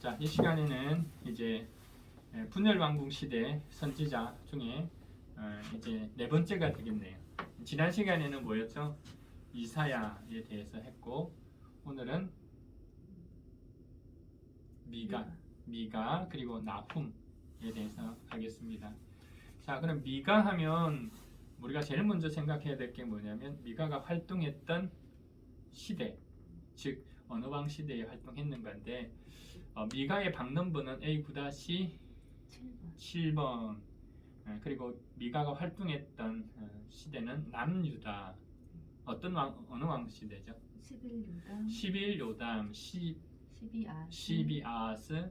자, 이 시간에는 이제 분열왕국 시대 선지자 중에 이제 네 번째가 되겠네요. 지난 시간에는 뭐였죠? 이사야에 대해서 했고, 오늘은 미가 그리고 나훔에 대해서 하겠습니다. 자, 그럼 미가 하면 우리가 제일 먼저 생각해야 될 게 뭐냐면 미가가 활동했던 시대, 즉 어느 왕 시대에 활동했는 건데, 미가의 방문번은 A-7번. 그리고 미가가 활동했던 시대는 남유다. 어떤 왕, 어느 왕 시대죠? 11요담, 12아스,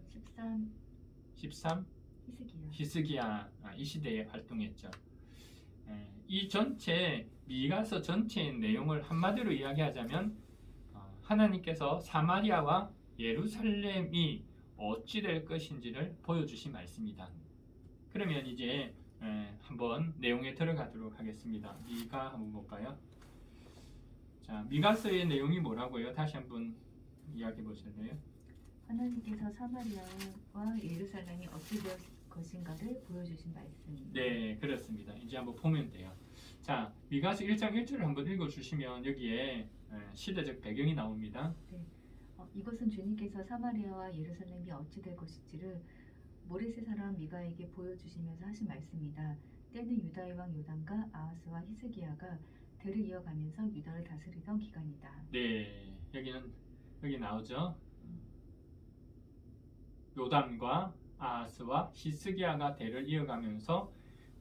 13 히스기야, 이 시대에 활동했죠. 이 전체 미가서 전체의 내용을 한마디로 이야기하자면 하나님께서 사마리아와 예루살렘이 어찌 될 것인지를 보여주신 말씀이다. 그러면 이제 한번 내용에 들어가도록 하겠습니다. 미가 한번 볼까요? 자, 미가서의 내용이 뭐라고요? 다시 한번 이야기해 보실래요? 하나님께서 사마리아와 예루살렘이 어찌 될 것인가를 보여주신 말씀입니다. 네, 그렇습니다. 이제 한번 보면 돼요. 자, 미가서 1장 1절을 한번 읽어주시면 여기에 시대적 배경이 나옵니다. 네, 이것은 주님께서 사마리아와 예루살렘이 어찌 될 것인지를 모레세 사람 미가에게 보여주시면서 하신 말씀이다. 때는 유다의 왕 요담과 아하스와 히스기야가 대를 이어가면서 유다를 다스리던 기간이다. 네, 여기 나오죠. 요담과 아하스와 히스기야가 대를 이어가면서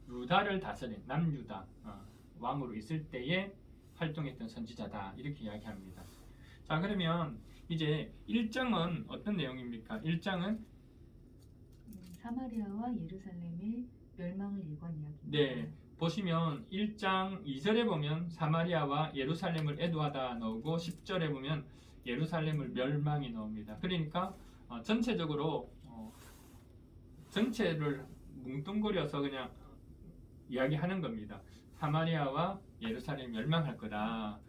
유다를 다스린 남유다 왕으로 있을 때에 활동했던 선지자다, 이렇게 이야기합니다. 자, 그러면 이제 1장은 어떤 내용입니까? 1장은 사마리아와 예루살렘의 멸망을 일관 이야기입니다. 네, 보시면 1장 2절에 보면 사마리아와 예루살렘을 애도하다 나오고 10절에 보면 예루살렘을 멸망이 나옵니다. 그러니까 전체적으로 전체를 뭉뚱그려서 그냥 이야기하는 겁니다. 사마리아와 예루살렘 멸망할 거다.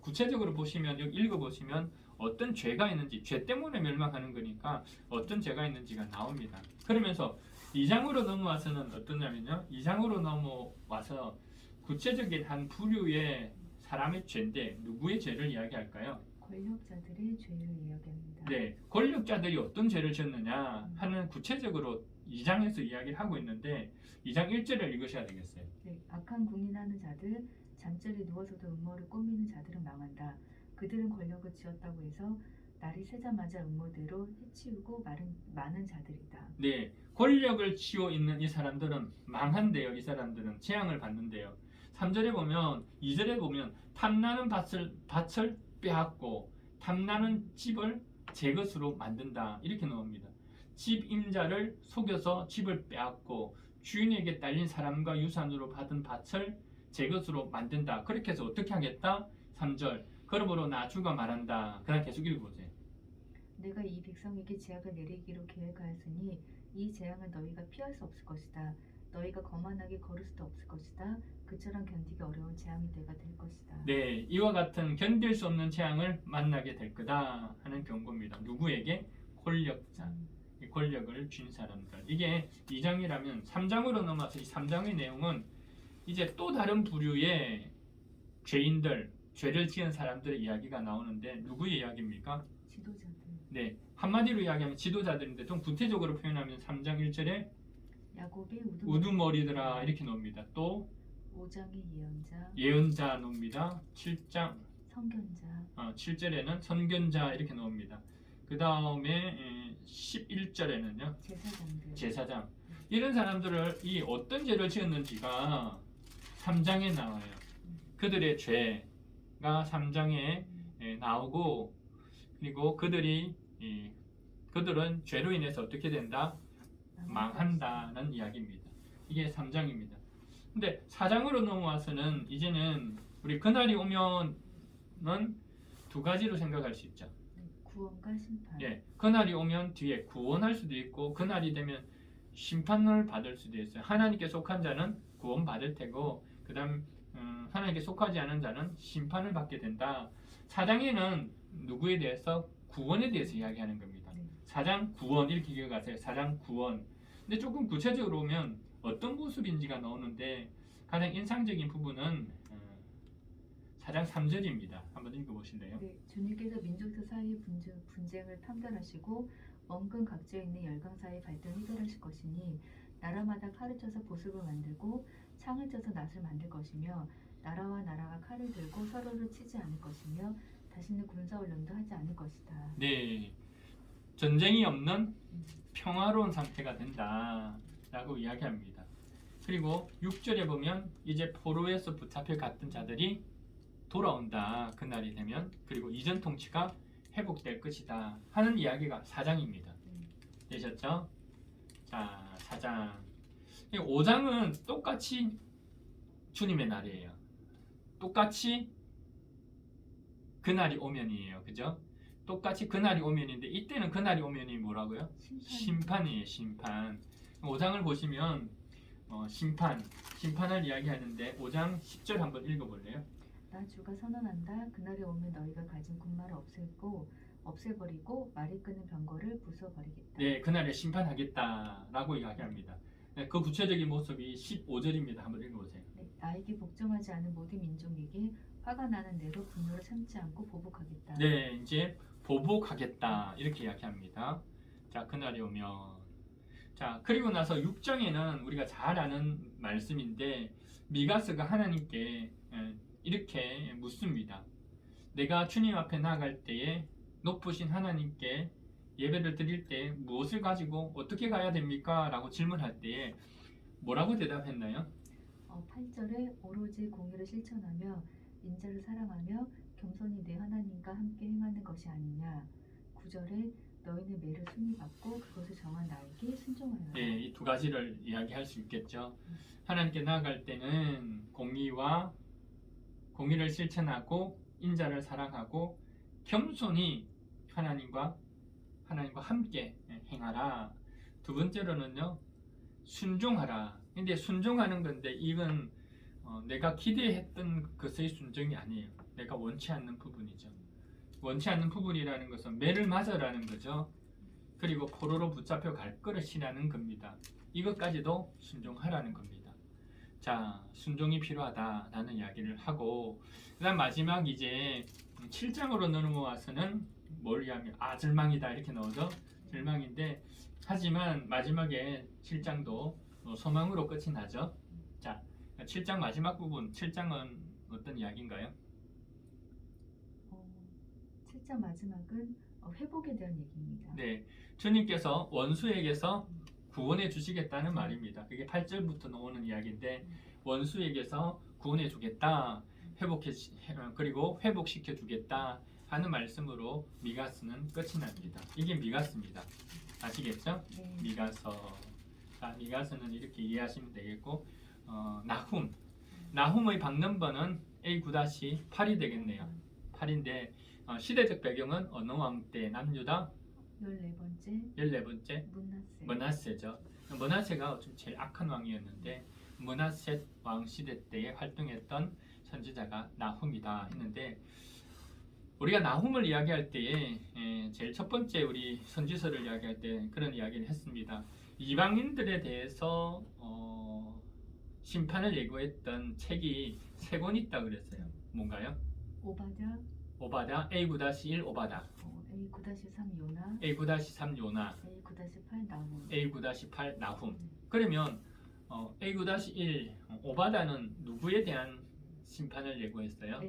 구체적으로 보시면 여기 읽어보시면 어떤 죄가 있는지, 죄 때문에 멸망하는 거니까 어떤 죄가 있는지가 나옵니다. 그러면서 2장으로 넘어와서는 어떠냐면요, 2장으로 넘어와서 구체적인 한 부류의 사람의 죄인데 누구의 죄를 이야기할까요? 권력자들의 죄를 이야기합니다. 네, 권력자들이 어떤 죄를 지었느냐 하는 구체적으로 2장에서 이야기를 하고 있는데 2장 1절을 읽으셔야 되겠어요. 네, 악한 궁리하는 자들, 잠자리 누워서도 음모를 꾸미는 자들은 망한다. 그들은 권력을 지었다고 해서 날이 새자마자 음모대로 해치우고 많은 자들이다. 네, 권력을 쥐어 있는 이 사람들은 망한대요. 이 사람들은 재앙을 받는데요. 3절에 보면, 2절에 보면 탐나는 밭을 빼앗고 탐나는 집을 제 것으로 만든다, 이렇게 나옵니다. 집 임자를 속여서 집을 빼앗고 주인에게 딸린 사람과 유산으로 받은 밭을 제 것으로 만든다. 그렇게 해서 어떻게 하겠다? 3절, 그러므로 나 주가 말한다. 그냥 계속 읽어보세요. 내가 이 백성에게 재앙을 내리기로 계획하였으니 이 재앙을 너희가 피할 수 없을 것이다. 너희가 거만하게 걸을 수도 없을 것이다. 그처럼 견디기 어려운 재앙이 내가 될 것이다. 네, 이와 같은 견딜 수 없는 재앙을 만나게 될 거다 하는 경고입니다. 누구에게? 권력자, 이 권력을 쥔 사람들. 이게 2장이라면 3장으로 넘어와서 이 3장의 내용은 이제 또 다른 부류의 죄인들, 죄를 지은 사람들의 이야기가 나오는데 누구의 이야기입니까? 지도자들. 네, 한마디로 이야기하면 지도자들인데 좀 구체적으로 표현하면 3장 1절에 야곱의 우두머리들아, 이렇게 나옵니다. 또 5장의 예언자 나옵니다. 7장 선견자, 7절에는 선견자, 이렇게 나옵니다. 그 다음에 11절에는요 제사장. 이런 사람들을 이 어떤 죄를 지었는지가 3장에 나와요. 그들의 죄가 3장에 나오고, 그리고 그들은 죄로 인해서 어떻게 된다? 망한다는 이야기입니다. 이게 3장입니다. 근데 4장으로 넘어와서는 이제는 우리 그날이 오면은 두 가지로 생각할 수 있죠. 구원과 심판. 예, 그날이 오면 뒤에 구원할 수도 있고 그날이 되면 심판을 받을 수도 있어요. 하나님께 속한 자는 구원받을 테고 그 다음 하나님께 속하지 않은 자는 심판을 받게 된다. 4장에는 누구에 대해서? 구원에 대해서 이야기하는 겁니다. 4장 사장 구원 이렇게 기억하세요. 사장 구원. 근데 조금 구체적으로 보면 어떤 모습인지가 나오는데 가장 인상적인 부분은 4장 3절입니다. 한번 읽어보실래요? 네, 주님께서 민족들 사이의 분쟁을 판결하시고 원근 각지에 있는 열강 사이의 갈등을 해결하실 것이니 나라마다 칼을 쳐서 보습을 만들고 창을 쳐서 낫을 만들 것이며 나라와 나라가 칼을 들고 서로를 치지 않을 것이며 다시는 군사훈련도 하지 않을 것이다. 네, 전쟁이 없는 평화로운 상태가 된다라고 이야기합니다. 그리고 6절에 보면 이제 포로에서 붙잡혀 갔던 자들이 돌아온다. 그날이 되면. 그리고 이전 통치가 회복될 것이다 하는 이야기가 4장입니다. 되셨죠? 자, 4장. 5장은 똑같이 주님의 날이에요. 똑같이 그날이 오면이에요. 그죠? 똑같이 그날이 오면인데 이때는 그날이 오면이 뭐라고요? 심판이에요. 심판. 5장을 보시면 심판을 이야기하는데 5장 10절 한번 읽어볼래요? 나 주가 선언한다. 그날이 오면 너희가 가진 군마를 없애버리고 말이 끄는 병거를 부숴버리겠다. 네, 그날에 심판하겠다라고 이야기합니다. 네, 그 구체적인 모습이 15절입니다. 한번 읽어보세요. 네, 나에게 복종하지 않은 모든 민족에게 화가 나는 대로 분노를 참지 않고 보복하겠다. 네, 이제 보복하겠다 이렇게 이야기합니다. 자, 그날이 오면 자, 그리고 나서 6장에는 우리가 잘 아는 말씀인데 미가스가 하나님께 이렇게 묻습니다. 내가 주님 앞에 나아갈 때에 높으신 하나님께 예배를 드릴 때 무엇을 가지고 어떻게 가야 됩니까? 라고 질문할 때에 뭐라고 대답했나요? 8절에 오로지 공의를 실천하며 인자를 사랑하며 겸손히 내 하나님과 함께 행하는 것이 아니냐. 9절에 너희는 매를 순위 받고 그것을 정한 나에게 순종하여라. 네, 이 두 가지를 이야기할 수 있겠죠. 하나님께 나아갈 때는 공의를 실천하고 인자를 사랑하고 겸손히 하나님과 함께 행하라. 두 번째로는요, 순종하라. 근데 순종하는 건데 이건 내가 기대했던 것의 순종이 아니에요. 내가 원치 않는 부분이죠. 원치 않는 부분이라는 것은 매를 맞으라는 거죠. 그리고 포로로 붙잡혀 갈 것이라는 겁니다. 이것까지도 순종하라는 겁니다. 자, 순종이 필요하다라는 이야기를 하고 그 다음 마지막 이제 7장으로 넘어와서는 뭘 이야기하면 절망이다 이렇게 나오죠. 절망인데 하지만 마지막에 7장도 소망으로 끝이 나죠. 자, 7장 마지막 부분 7장은 어떤 이야기인가요? 7장 마지막은 회복에 대한 얘기입니다. 네, 주님께서 원수에게서 구원해 주시겠다는 말입니다. 그게 8절부터 나오는 이야기인데 원수에게서 구원해 주겠다, 그리고 회복시켜 주겠다 하는 말씀으로 미가서는 끝이 납니다. 이게 미가서입니다. 아시겠죠? 네. 미가서. 자, 미가서는 이렇게 이해하시면 되겠고 나훔의 박넘버는 A9-8이 되겠네요. 8인데 시대적 배경은 어느 왕 때 남유다 14번째 므낫세죠. 므낫세가 좀 제일 악한 왕이었는데 므낫세 왕 시대 때에 활동했던 선지자가 나훔이다 했는데 우리가 나훔을 이야기할 때에 제일 첫 번째 우리 선지서를 이야기할 때 그런 이야기를 했습니다. 이방인들에 대해서 심판을 예고했던 책이 3권 있다 그랬어요. 뭔가요? 오바다, A9-1 오바다, A9-3 요나, A9-3 요나, A9-8 나훔. A9-8 나훔. 그러면 A9-1 오바다는 누구에 대한 심판을 예고했어요?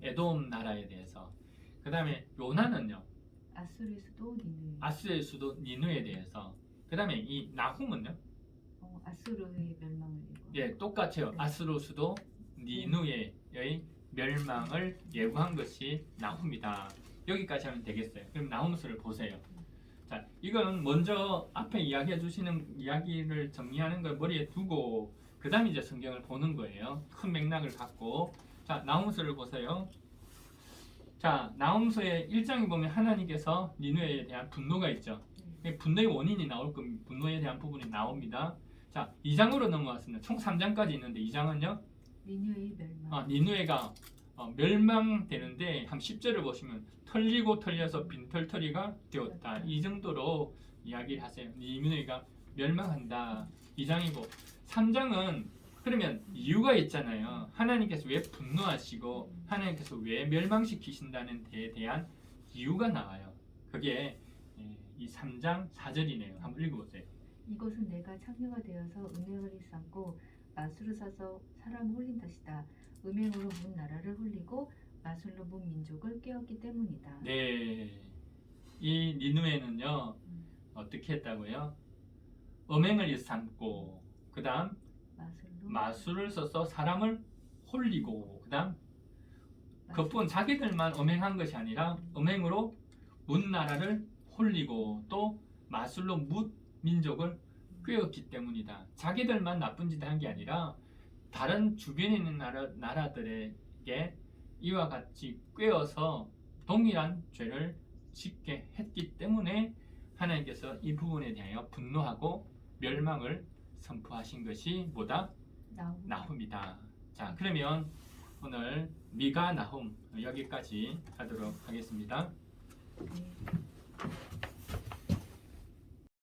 에돔 나라에 대해서. 그 다음에 요나는요? 아수르의 수도 니누에 대해서. 그 다음에 이 나훔은요? 아수르의 멸망을 예고. 예, 똑같아요. 네. 아수르 수도 니누의 멸망을 예고한 것이 나훔이다. 여기까지 하면 되겠어요. 그럼 나훔서를 보세요. 자, 이건 먼저 앞에 이야기해 주시는 이야기를 정리하는 걸 머리에 두고 그 다음에 이제 성경을 보는 거예요. 큰 맥락을 갖고. 자, 나훔서를 보세요. 자, 나훔서의 1장에 보면 하나님께서 니누에 대한 분노가 있죠. 분노의 원인이 나올 겁니다. 분노에 대한 부분이 나옵니다. 자, 2장으로 넘어왔습니다. 총 3장까지 있는데 2장은요? 니누의 멸망. 니누에가 멸망되는데 한 10절을 보시면 털리고 털려서 빈털터리가 되었다. 이 정도로 이야기를 하세요. 니느웨가 멸망한다. 2장이고 3장은 그러면 이유가 있잖아요. 하나님께서 왜 분노하시고 하나님께서 왜 멸망시키신다는 데에 대한 이유가 나와요. 그게 이 3장 4절이네요. 한번 읽어보세요. 이것은 내가 창녀가 되어서 음행을 일삼고 마술을 써서 사람을 홀린 탓이다. 음행으로 문 나라를 홀리고 마술로 문 민족을 깨웠기 때문이다. 네, 이 니느웨는요 어떻게 했다고요? 음행을 일삼고 그 다음 마술을 써서 사람을 홀리고 그 다음 그뿐 자기들만 음행한 것이 아니라 음행으로 문 나라를 홀리고 또 마술로 문 민족을 꿰었기 때문이다. 자기들만 나쁜 짓을 한 게 아니라 다른 주변에 있는 나라들에게 이와 같이 꿰어서 동일한 죄를 짓게 했기 때문에 하나님께서 이 부분에 대하여 분노하고 멸망을 선포하신 것이 뭐다? 나훔이다. 자, 그러면 오늘 미가 나훔 여기까지 하도록 하겠습니다. 네.